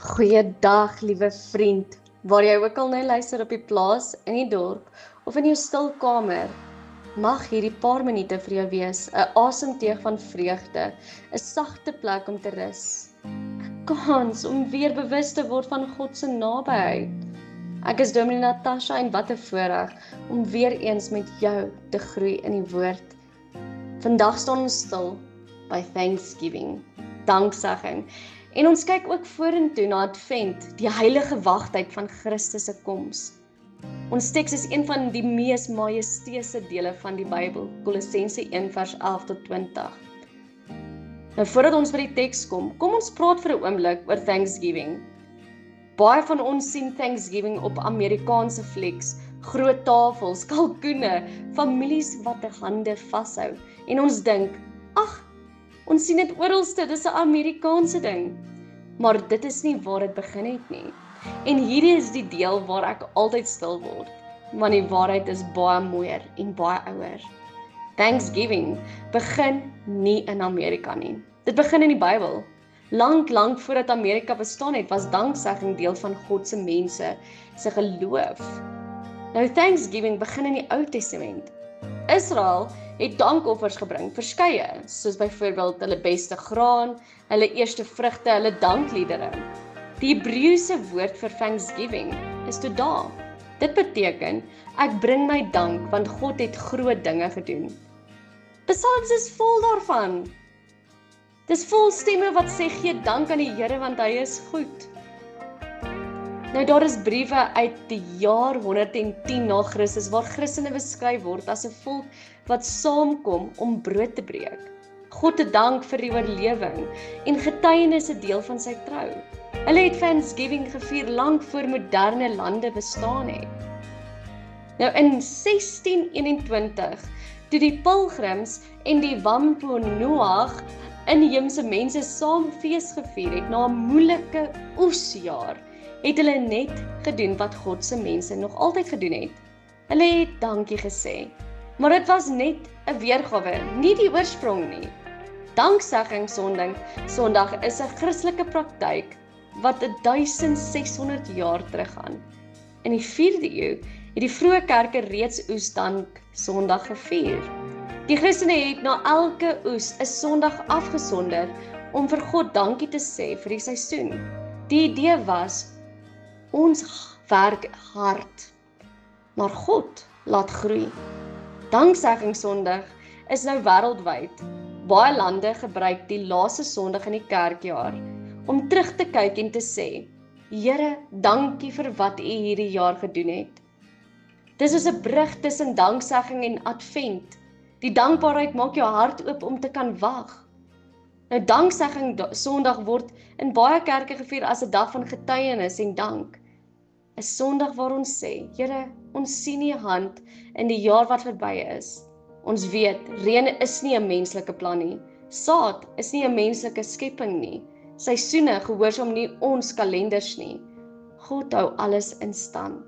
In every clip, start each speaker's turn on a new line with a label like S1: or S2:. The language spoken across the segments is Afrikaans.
S1: Goeiedag, liewe vriend, waar jy ook al nou luister op die plaas, in die dorp of in jou stil kamer. Mag hierdie paar minute vir jou wees, 'n asemteug van vreugde, 'n sagte plek om te rus, 'n kans om weer bewus te word van God se nabyheid. Ek is Dominee Natasha en wat 'n voorreg om weer eens met jou te groei in die woord. Vandag staan ons stil by Thanksgiving, danksegging. En ons kyk ook vorentoe na Advent, die heilige wagtyd van Christus se koms. Ons teks is een van die mees majesteuse dele van die Bybel, Kolossense 1 vers 11 tot 20. Nou voordat ons by die teks kom ons praat vir 'n oomblik oor Thanksgiving. Baie van ons sien Thanksgiving op Amerikaanse flieks, groot tafels, kalkoene, families wat die hande vashou. En ons dink, ag, ons sien dit oralste, dis 'n Amerikaanse ding. Maar dit is nie waar dit begin het nie. En hierdie is die deel waar ek altyd stil word, want die waarheid is baie mooier en baie ouer. Thanksgiving begin nie in Amerika nie. Dit begin in die Bybel. Lank voordat Amerika bestaan het, was danksegging deel van God se mense se geloof. Nou Thanksgiving begin in die Ou Testament. Israel het dankoffers gebring, verskeie, soos byvoorbeeld hulle beste graan, hulle eerste vrugte, hulle dankliedere. Die Hebreëse woord vir Thanksgiving is todah. Dit beteken, ek bring my dank, want God het groot dinge gedoen. Psalms is vol daarvan. Dis vol stemme wat sê, gee dank aan die Here, want hy is goed. Nou daar is briewe uit die jaar 110 na Christus, waar Christene beskryf word as 'n volk wat saamkom om brood te breek. God te dank vir die oorlewing en getuienis 'n deel van sy trou. Hulle het Thanksgiving gevier lank voor moderne lande bestaan het. Nou in 1621, toe die Pilgrims en die Wampanoag inheemse mense saam fees gevier het na 'n moeilike oesjaar, het hulle net gedoen wat God se mense nog altyd gedoen het. Hulle het dankie gesê, maar dit was net 'n weergawe, nie die oorsprong nie. Danksegging Sondag is 'n Christelike praktyk wat 1600 jaar teruggaan. In die 4de eeu het die vroeë kerke reeds Oesdank Sondag gevier. Die Christene het na elke oes 'n Sondag afgesonder om vir God dankie te sê vir die seisoen. Die idee was, ons werk hard, maar God laat groei. Danksegging Sondag is nou wêreldwyd. Baie lande gebruik die laaste Sondag in die kerkjaar om terug te kyk en te sê, Here, dankie vir wat U hierdie jaar gedoen het. Dis soos 'n brug tussen danksegging en Advent. Die dankbaarheid maak jou hart oop om te kan wag. Nou danksegging Sondag word in baie kerke gevier as 'n dag van getuienis en dank. 'n Sondag waar ons sê, Here, ons sien U hand in die jaar wat verby is. Ons weet, reën is nie 'n menslike plan nie. Saad is nie 'n menslike skepping nie. Seisoene gehoorsaam nie ons kalenders nie. God hou alles in stand.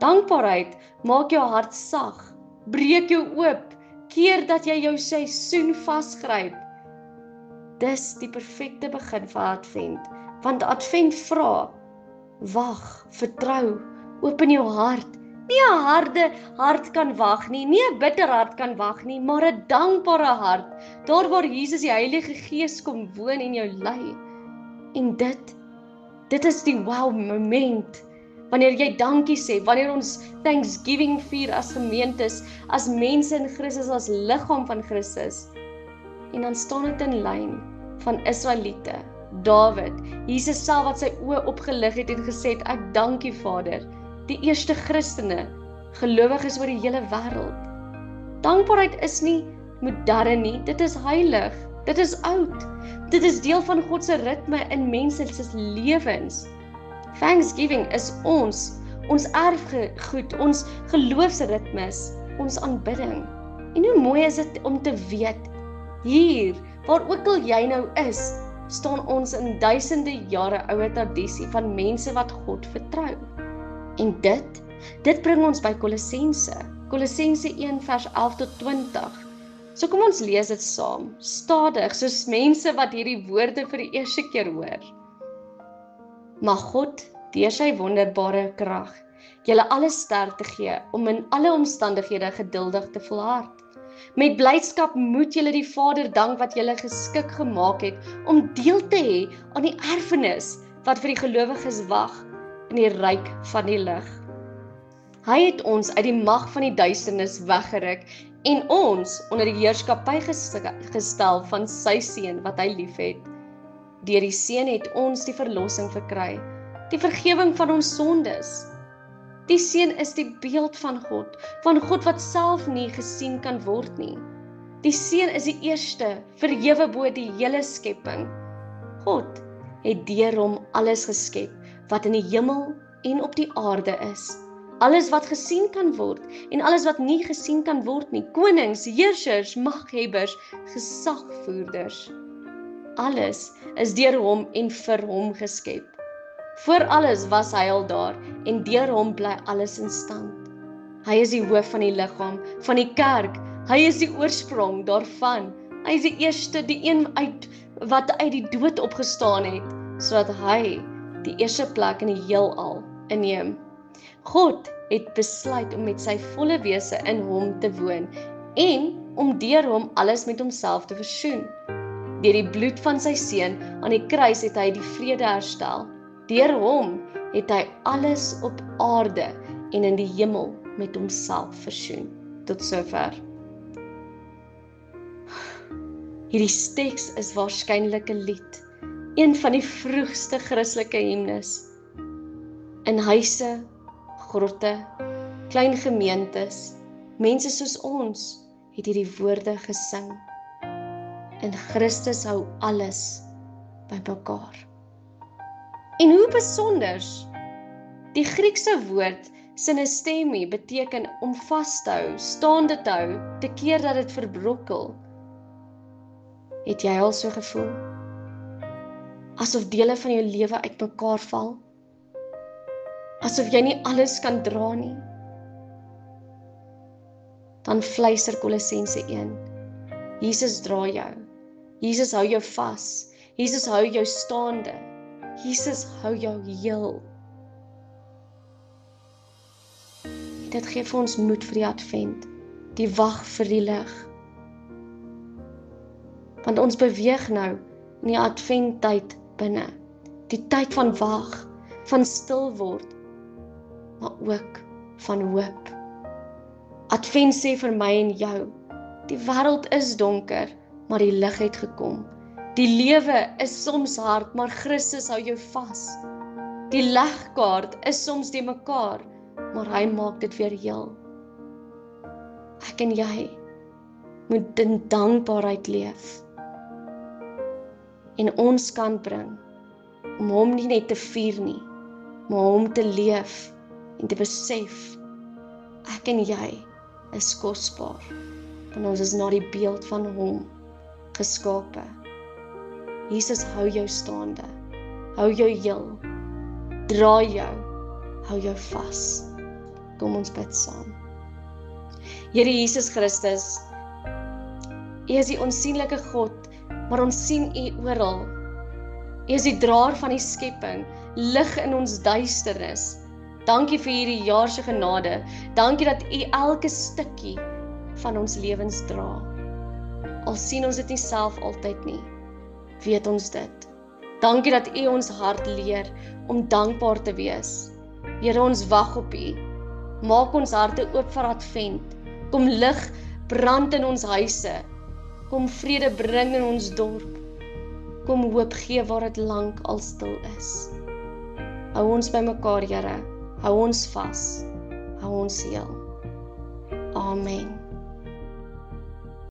S1: Dankbaarheid maak jou hart sag, breek jou oop, keer dat jy jou seisoen vasgryp. Dis die perfekte begin van Advent, want Advent vra, wag, vertrou, open jou hart. Nie 'n harde hart kan wag nie, nie 'n bitter hart kan wag nie, maar 'n dankbare hart, daar waar Jesus die Heilige Gees kom woon en jou lei. En dit is die wow moment, wanneer jy dankie sê, wanneer ons Thanksgiving vier as gemeentes, as mense in Christus, as liggaam van Christus. En dan staan dit in lyn van Israeliete, Dawid, Jesus self wat sy oë opgelig het en gesê het, ek dank U Vader, die eerste Christene, gelowiges oor die hele wêreld. Dankbaarheid is nie modern nie, dit is heilig, dit is oud, dit is deel van God se ritme in mense se lewens. Thanksgiving is ons erfgoed, ons geloofsritmes, ons aanbidding. En hoe mooi is dit om te weet, hier, waar ook al jy nou is, staan ons in duisende jare oue tradisie van mense wat God vertrou. En dit bring ons by Kolossense 1 vers 11 tot 20. So kom ons lees dit saam, stadig, soos mense wat hierdie woorde vir die eerste keer hoor. Mag God, deur sy wonderbare krag, julle alle sterkte gee om in alle omstandighede geduldig te volhard. Met blydskap moet julle die Vader dank wat julle geskik gemaak het om deel te hê aan die erfenis wat vir die gelowiges wag in die ryk van die lig. Hy het ons uit die mag van die duisternis weggeruk en ons onder die heerskappy gestel van sy seun wat hy liefhet. Deur die seun het ons die verlossing verkry, die vergewing van ons sondes. Die seun is die beeld van God wat self nie gesien kan word nie. Die seun is die eerste, verhewe bo die hele skepping. God het deur hom alles geskep wat in die hemel en op die aarde is. Alles wat gesien kan word en alles wat nie gesien kan word nie. Konings, heersers, maghebbers, gesagvoerders. Alles is deur hom en vir hom geskep. Voor alles was hy al daar en deur hom bly alles in stand. Hy is die hoof van die liggaam, van die kerk. Hy is die oorsprong daarvan. Hy is die eerste, die een wat uit die dood opgestaan het, sodat hy die eerste plek in die heelal inneem. God het besluit om met sy volle wese in hom te woon en om deur hom alles met homself te versoen. Deur die bloed van sy seun aan die kruis het hy die vrede herstel. Deur hom het hy alles op aarde en in die hemel met homself versoen. Tot sover. Hierdie teks is waarskynlik 'n lied, een van die vroegste Christelike himnes. In huise, grotte, klein gemeentes, mense soos ons het hierdie woorde gesing. In Christus hou alles by mekaar. En hoe besonders, die Griekse woord synestemi beteken om vas te hou, staande te hou, te keer dat dit verbrokkel. Het jy al so gevoel? Asof dele van jou lewe uitmekaar val? Asof jy nie alles kan dra nie? Dan fluister Kolossense 1. Jesus dra jou. Jesus hou jou vas. Jesus hou jou staande. Jesus hou jou heel. Dit gee vir ons moed vir die advent, die wag vir die lig. Want ons beweeg nou in die adventtyd binne, die tyd van wag, van stil word, maar ook van hoop. Advent sê vir my en jou, die wêreld is donker, maar die lig het gekom. Die lewe is soms hard, maar Christus hou jou vas. Die legkaart is soms die mekaar, maar hy maak dit weer heel. Ek en jy moet in dankbaarheid leef. En ons kan bring om hom nie net te vier nie, maar hom te leef en te besef, ek en jy is kosbaar, want ons is na die beeld van hom geskape. Jesus hou jou staande, hou jou heel, dra jou, hou jou vas. Kom ons bid saam. Here Jesus Christus, U is die onsigbare God, maar ons sien U oral. U is die draer van die skepping, lig in ons duisternis. Dankie vir hierdie jaar se genade. Dankie dat U elke stukkie van ons lewens dra. Al sien ons dit nie self altyd nie, weet ons dit. Dankie dat U ons hart leer om dankbaar te wees. Here, ons wag op U. Maak ons harte oop vir advent. Kom lig brand in ons huise. Kom vrede bring in ons dorp. Kom hoop gee waar dit lank al stil is. Hou ons by mekaar, Here. Hou ons vas. Hou ons heel. Amen.